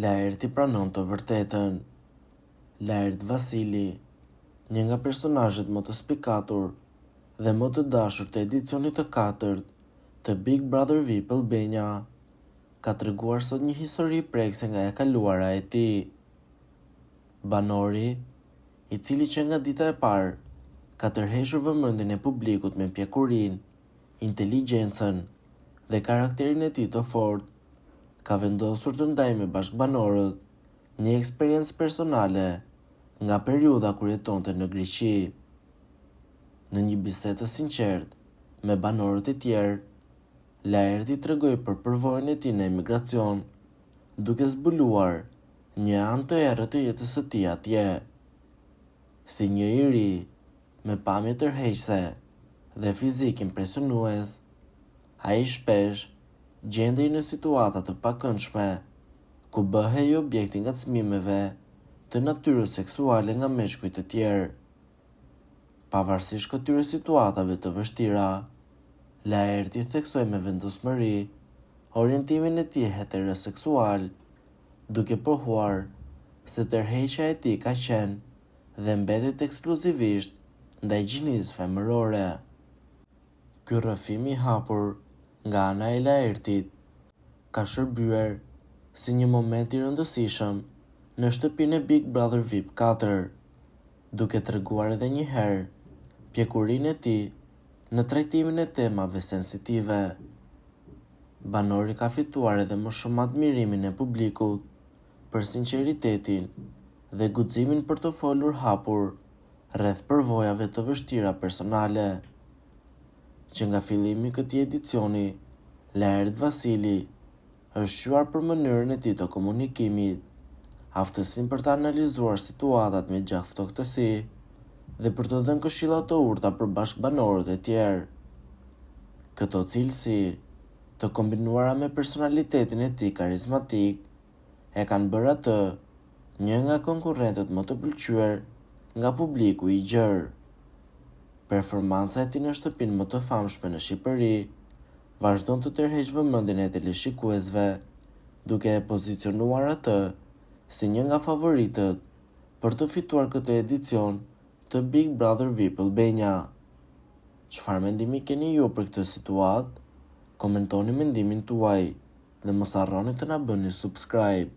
Laerti pranon të vërtetën. Laert Vasili, një nga personazhet më të spikatur dhe më të dashur të edicionit të 4 të Big Brother VIP Albania, ka treguar sot një histori prekse nga e kaluara e tij. Banori, i cili që nga dita e parë ka tërhequr vëmendjen e publikut me pjekurinë, inteligjencën dhe karakterin e tij të fortë, ka vendosur të ndajë me bashkëbanorët një eksperiencë personale nga periudha kur jetonte në Greqi. Në një bisedë të sinqertë me banorët e tjerë, Laerti tregoi për përvojën e tij në emigracion, duke zbuluar një anë të errët të jetës së tij atje. Si një i ri me pamje tërheqëse dhe fizik impresionues, ai shpesh gjendej në situata të pakëndshme, ku bëhej objekt i ngacmimeve të natyrës seksuale nga meshkujt të tjerë. Pavarësisht këtyre situatave të vështira, Laerti theksoi me vendosmëri orientimin e tij heteroseksual, duke pohuar se tërheqja e tij ka qenë dhe mbetet ekskluzivisht ndaj gjinisë femërore. Ky rrëfim i hapur nga ana e Laertit ka shërbyer si një moment i rëndësishëm në shtëpinë e Big Brother VIP 4, duke treguar edhe një herë pjekurinë e tij në trajtimin e temave sensitive. Banori ka fituar edhe më shumë admirimin e publikut për sinqeritetin dhe guximin për të folur hapur rreth përvojave të vështira personale. Që nga fillimi i këtij edicioni, Laert Vasili është shquar për mënyrën e tij të komunikimit, aftësinë për të analizuar situatat me gjaktësi dhe për të dhënë këshilla të urta për bashkëbanorët e tjerë. Këto cilësi, të kombinuara me personalitetin e tij karizmatik, e kanë bërë atë një nga konkurrentët më të pëlqyer nga publiku i gjerë. Performanca e tij në shtëpinë më të famshme në Shqipëri vazhdon të tërheqë vëmendjen e teleshikuesve, duke e pozicionuar atë si një nga favoritët për të fituar këtë edicion të Big Brother VIP Albania. Çfarë mendimi keni ju për këtë situatë? Komentoni mendimin tuaj dhe mos harroni të na bëni subscribe.